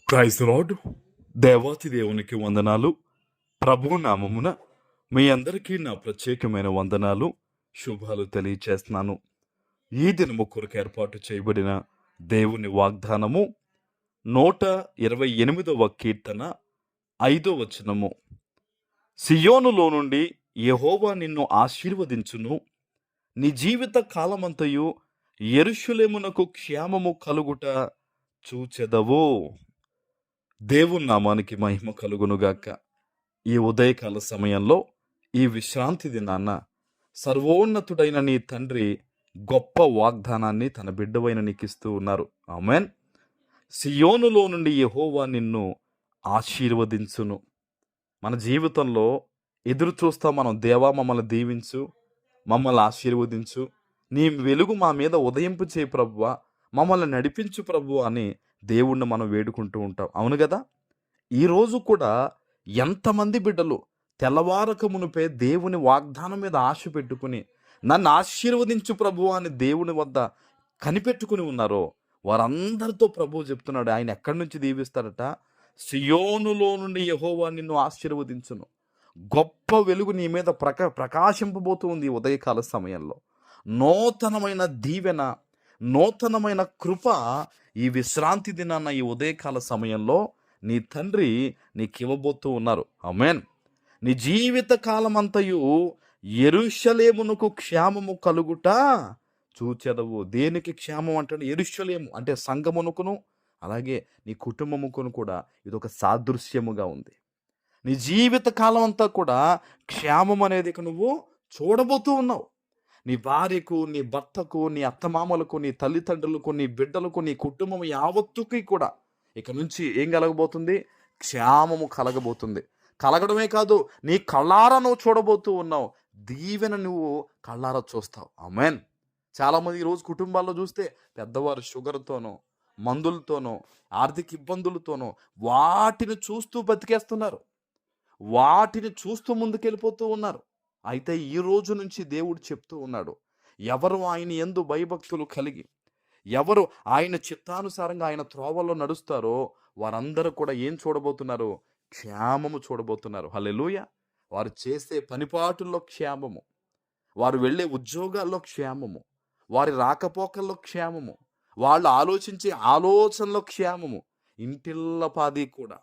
Praise lord. దేవాతి దేవునికి వందనాలు. ప్రభు నామమున మీ అందరికీ నా ప్రత్యేకమైన వందనాలు, శుభాలు తెలియచేస్తున్నాను. ఈ దినము కొరకు ఏర్పాటు చేయబడిన దేవుని వాగ్దానము 128వ కీర్తన 5వ వచనము. సియోనులో నుండి యెహోవా నిన్ను ఆశీర్వదించును, నీ జీవిత కాలమంతయు యెరూషలేమునకు క్షేమము కలుగుట చూచెదవు. దేవుని నామానికి మహిమ కలుగునుగాక. ఈ ఉదయకాల సమయంలో, ఈ విశ్రాంతి దినాన సర్వోన్నతుడైన నీ తండ్రి గొప్ప వాగ్దానాన్ని తన బిడ్డవైన నీకిస్తూ ఉన్నారు. ఆమేన్. సియోనులో నుండి యెహోవా నిన్ను ఆశీర్వదించును. మన జీవితంలో ఎదురు చూస్తా మనం, దేవా మమ్మల్ని దీవించు, మమ్మల్ని ఆశీర్వదించు, నీ వెలుగు మా మీద ఉదయింపు చేయి ప్రభువా, మమ్మల్ని నడిపించు ప్రభు అని దేవుణ్ణి మనం వేడుకుంటూ ఉంటాం. అవును కదా? ఈరోజు కూడా ఎంతమంది బిడ్డలు తెల్లవారక మునిపే దేవుని వాగ్దానం మీద ఆశ పెట్టుకుని, నన్ను ఆశీర్వదించు ప్రభు అని దేవుని వద్ద కనిపెట్టుకుని ఉన్నారో వారందరితో ప్రభువు చెప్తున్నాడు, ఆయన ఎక్కడి నుంచి దీవిస్తాడట? సియోనులో నుండి యెహోవా నిన్ను ఆశీర్వదించును. గొప్ప వెలుగు నీ మీద ప్రకాశింపబోతూ ఉంది ఈ ఉదయకాల సమయంలో. నూతనమైన దీవెన, నూతనమైన కృప ఈ విశ్రాంతి దినాన్న, ఈ ఉదయకాల సమయంలో నీ తండ్రి నీకు ఇవ్వబోతూ ఉన్నారు. ఆమేన్. నీ జీవిత కాలమంతయు యెరూషలేమునకు క్షేమము కలుగుట చూచెదవు. దేనికి క్షేమం అంటే? యెరూషలేము అంటే సంఘమునకును, అలాగే నీ కుటుంబముకును కూడా ఇదొక సాదృశ్యముగా ఉంది. నీ జీవిత కాలం అంతా కూడా క్షేమం అనేది నువ్వు చూడబోతూ ఉన్నావు. నీ భార్యకు, నీ భర్తకు, నీ అత్తమామలకు, నీ తల్లిదండ్రులకు, నీ బిడ్డలకు, నీ కుటుంబం యావత్తుకి కూడా ఇక నుంచి ఏం కలగబోతుంది? క్షేమము కలగబోతుంది. కలగడమే కాదు, నీ కళ్ళారా నువ్వు చూడబోతూ ఉన్నావు. దీవెన నువ్వు కళ్ళారా చూస్తావు. ఆమేన్. చాలామంది ఈరోజు కుటుంబాల్లో చూస్తే పెద్దవారు షుగర్తోనో, మందులతోనో, ఆర్థిక ఇబ్బందులతోనో వాటిని చూస్తూ బతికేస్తున్నారు, వాటిని చూస్తూ ముందుకెళ్ళిపోతూ ఉన్నారు. అయితే ఈ రోజు నుంచి దేవుడు చెప్తూ ఉన్నాడు, ఎవరు ఆయన యందు భయభక్తులు కలిగి, ఎవరు ఆయన చిత్తానుసారంగా ఆయన త్రోవల్లో నడుస్తారో వారందరూ కూడా ఏం చూడబోతున్నారు? క్షేమము చూడబోతున్నారు. హల్లెలూయా. వారు చేసే పనిపాటుల్లో క్షేమము, వారు వెళ్ళే ఉద్యోగాల్లో క్షేమము, వారి రాకపోకల్లో క్షేమము, వాళ్ళు ఆలోచించే ఆలోచనలో క్షేమము, ఇంటిల్లపాది కూడా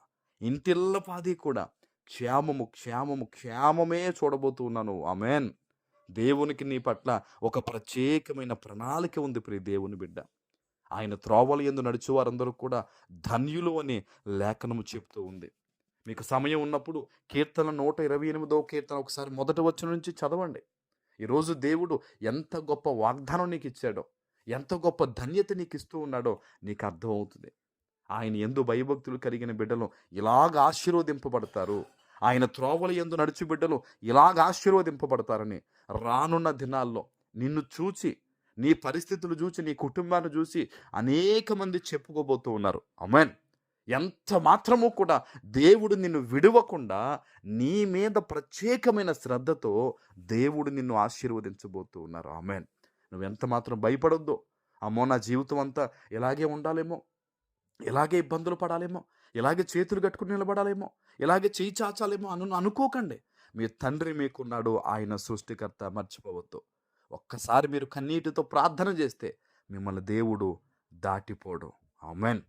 క్షేమము క్షేమము క్షేమమే చూడబోతూ ఉన్నాను. ఆమేన్. దేవునికి నీ పట్ల ఒక ప్రత్యేకమైన ప్రణాళిక ఉంది ప్రియ దేవుని బిడ్డ. ఆయన త్రోవల యందు నడిచే వారందరూ కూడా ధన్యులు అని లేఖనము చెప్తూ ఉంది. మీకు సమయం ఉన్నప్పుడు కీర్తన 128వ కీర్తన ఒకసారి మొదటి వచనం నుంచి చదవండి. ఈరోజు దేవుడు ఎంత గొప్ప వాగ్దానం నీకు ఇచ్చాడో, ఎంత గొప్ప ధన్యత నీకు ఇస్తూ ఉన్నాడో నీకు అర్థమవుతుంది. ఆయన యందు భయభక్తులు కలిగిన బిడ్డలు ఇలాగ ఆశీర్వదింపబడతారు. ఆయన త్రోవల యందు నడిచి బిడ్డలు ఇలాగ ఆశీర్వదింపబడతారని రానున్న దినాల్లో నిన్ను చూచి, నీ పరిస్థితులు చూసి, నీ కుటుంబాన్ని చూసి అనేక మంది చెప్పుకోబోతూ ఉన్నారు. ఆమేన్. ఎంత మాత్రము కూడా దేవుడు నిన్ను విడవకుండా నీ మీద ప్రత్యేకమైన శ్రద్ధతో దేవుడు నిన్ను ఆశీర్వదించబోతూ ఉన్నారు. ఆమేన్. నువ్వెంత మాత్రం భయపడొద్దు. అమ్మో, నా జీవితం అంతా ఇలాగే ఉండాలేమో, ఇలాగే ఇబ్బందులు పడాలేమో, ఇలాగే చేతులు కట్టుకుని నిలబడాలేమో, ఇలాగే చేయి చాచాలేమో అనుకోకండి. మీ తండ్రి మీకున్నాడు, ఆయన సృష్టికర్త. మర్చిపోవద్దు. ఒక్కసారి మీరు కన్నీటితో ప్రార్థన చేస్తే మిమ్మల్ని దేవుడు దాటిపోడు. ఆమేన్.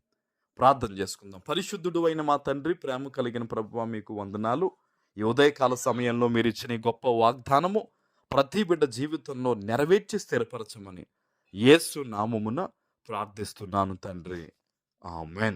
ప్రార్థన చేసుకుందాం. పరిశుద్ధుడు అయిన మా తండ్రి, ప్రేమ కలిగిన ప్రభువా, మీకు వందనాలు. ఈ ఉదయకాల సమయంలో మీరు ఇచ్చిన గొప్ప వాగ్దానము ప్రతి బిడ్డ జీవితంలో నెరవేర్చి స్థిరపరచమని యేసు నామమున ప్రార్థిస్తున్నాను తండ్రి. ఆమేన్.